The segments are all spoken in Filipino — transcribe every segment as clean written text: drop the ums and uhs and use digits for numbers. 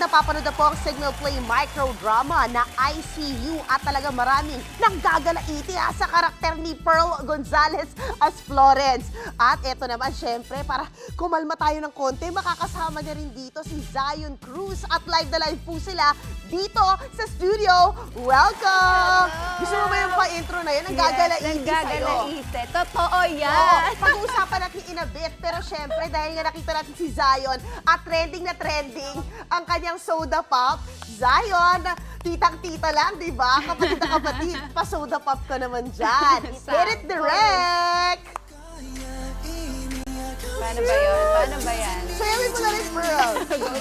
napapanood na po ang Signal Play microdrama na ICU at talaga maraming nanggagalaiti sa karakter ni Pearl Gonzalez as Florence. At eto naman, syempre, para kumalma tayo ng konti, makakasama niya rin dito si Zion Cruz at live na live po sila dito sa studio. Welcome! Hello. Gusto mo ba yung pa-intro na yun? Nanggagalaiti sa'yo. Nanggagalaiti. Totoo yan. Oo, pag-uusapan natin in a bit, pero syempre, dahil nga nakita natin si Zion at trending na trending ang kanyang soda pop. Zion, titang-tita lang, di ba? Kapatid na kapatid, pa-soda pop ka naman dyan. Hit it direct! Paano ba yun? Paano ba yan? Sayawin mo na rin, Pearl.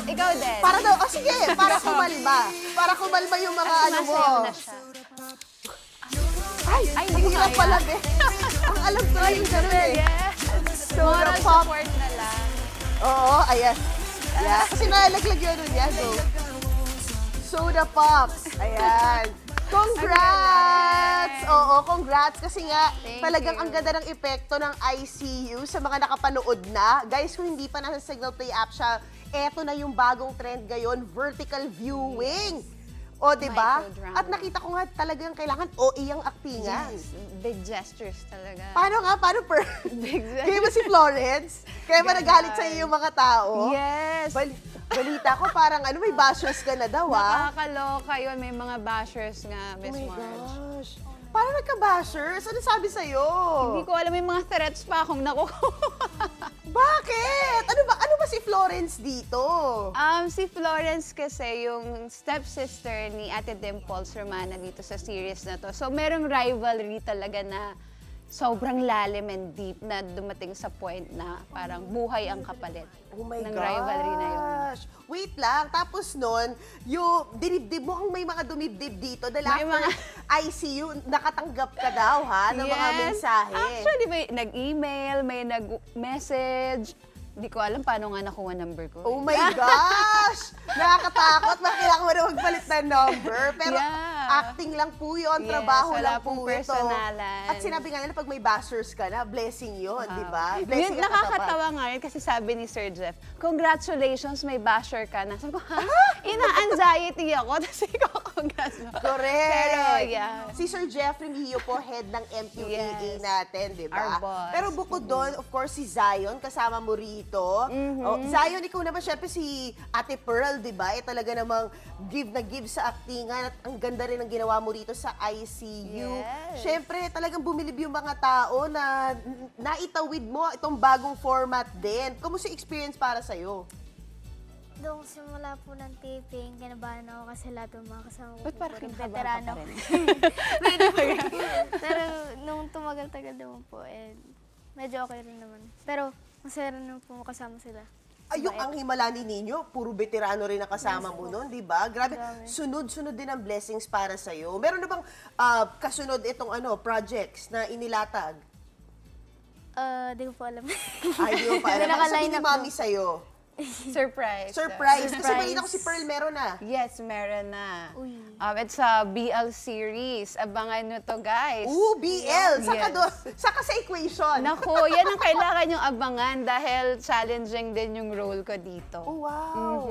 Ikaw din. Para daw, oh sige, para kumalma. Para kumalma yung mga ano mo. Sumasayaw na siya. Ay, hindi ko hirap kaya. pala, be. Ang alam ko lang yung gano'n eh. Yes. Soda Moral pop. support na lang. Oo, ayan. Yeah. Kasi nalaglag yun nun yan. So, soda pop. Ayan. Congrats! Oo, congrats. Kasi nga, Thank talagang you. ang ganda ng epekto ng ICU sa mga nakapanood na. Guys, kung hindi pa nasa Signal Play app siya, eto na yung bagong trend ngayon, vertical viewing. O, di ba? Microdrama. At nakita ko nga talagang kailangan OA ang aktingan. Yes. Big gestures talaga. Paano nga? Paano per? Big Kaya ba si Florence? Kaya ba nagalit sa'yo yung mga tao? Yes. Balita ko parang ano, may bashers ka na daw, ah. Nakakaloka yun. May mga bashers nga, Oh Miss my Marge. gosh. Parang nagka-bashers? Ano sabi sa'yo? Hindi ko alam, may mga threats pa akong nakukuha. Bakit? Ano ba si Florence dito? Si Florence kasi yung stepsister ni Ate Dimples Romana dito sa series na to. So merong rivalry talaga na sobrang lalim and deep na dumating sa point na parang buhay ang kapalit Oh my ng gosh. rivalry na yun. Wait lang. Tapos nun, yung dinibdib mo, ang may mga dumibdib dito. Dahil May after ICU, nakatanggap ka daw, ha? Ng mga mensahe. Actually, may nag-email, may nag-message. Hindi ko alam paano nga nakuha number ko. Oh my gosh! Nakakatakot. Bakit kailangan mo na magpalit ng number? Pero Yeah. acting lang po yun, Yes, trabaho wala lang po pong ito. personalan. At sinabi nga nila, pag may bashers ka na, blessing yun, di ba? Yun, Blessing ang katapat. nakakatawa nga yun kasi sabi ni Sir Jeff, congratulations, may basher ka na. Sabi ko, ha? Ina-anxiety ako. Tapos ikaw, congrats mo. Correct. Pero, yeah. Si Sir Jeffrey Mejio po, head ng MQAA Yes. natin, di ba? Our boss. Pero bukod doon, of course, si Zion, kasama mo rito. Oh, Zion, ikaw naman, syempre si Ate Pearl, di ba? Talaga namang give na give sa actingan at ang ganda rin ang ginawa mo rito sa ICU. Yes. Syempre, talagang bumilib yung mga tao na naitawid mo itong bagong format din. Kumusta yung experience para sa'yo? Doon simula po ng taping, kinabahan ako kasi lahat ng mga kasama ko Ba't po parang rin kinakabahan veterano. ka pa rin? Pero nung tumagal-tagal naman po, medyo okay rin naman. Pero masaya rin naman po kasama sila. Ayok, ang Himalani ninyo, puro veterano rin ang kasama mo nun, di ba? Grabe, Grabe. sunod-sunod din ang blessings para sa'yo. Meron na bang kasunod itong projects na inilatag? Di ko po alam. Ay, di mo pa alam. Hindi Ano sabi nakaline ni up Mami po. sa'yo? Surprise. Surprise! Kasi Surprise. balita ko si Pearl meron na. Yes, meron na. Uy. It's a BL series. Abangan nyo to, guys. Ooh, BL! Saka Yes. doon, saka sa equation. Naku, yan ang kailangan yung abangan dahil challenging din yung role ko dito. Oh, wow!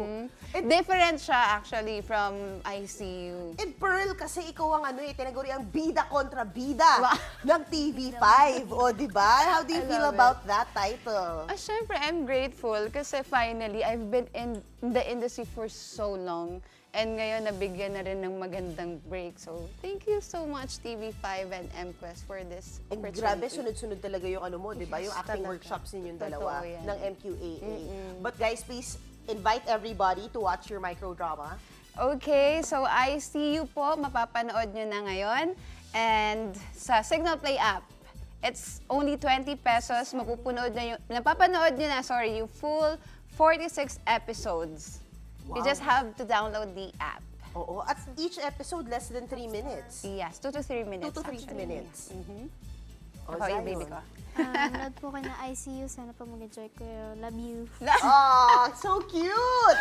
Different siya actually from ICU. And Pearl, kasi ikaw ang tinaguri ang bida kontra bida Wow. ng TV5. O, di ba? How do you I feel love about that title? Syempre, I'm grateful kasi finally, I've been in the industry for so long. And ngayon, nabigyan na rin ng magandang break. So, thank you so much, TV5 and MQuest for this And opportunity. grabe, sunod-sunod talaga yung di ba? Yung Yes, acting talaga. workshops ninyong Totoo dalawa yan. ng MQAA. But guys, please invite everybody to watch your microdrama. Okay, so ICU po, mapapanood nyo na ngayon. And sa Signal Play app, it's only 20 pesos. Napapanood nyo na, yung full 46 episodes. You Wow. just have to download the app. Oo. At each episode less than 3 minutes. Yes, 2 to 3 minutes. 2 to 3 actually. minutes. O, Ako yung Zion. baby ko. Nanood po kayo ng ICU. Sana po mag-enjoy kayo. Love you. Oh, so cute!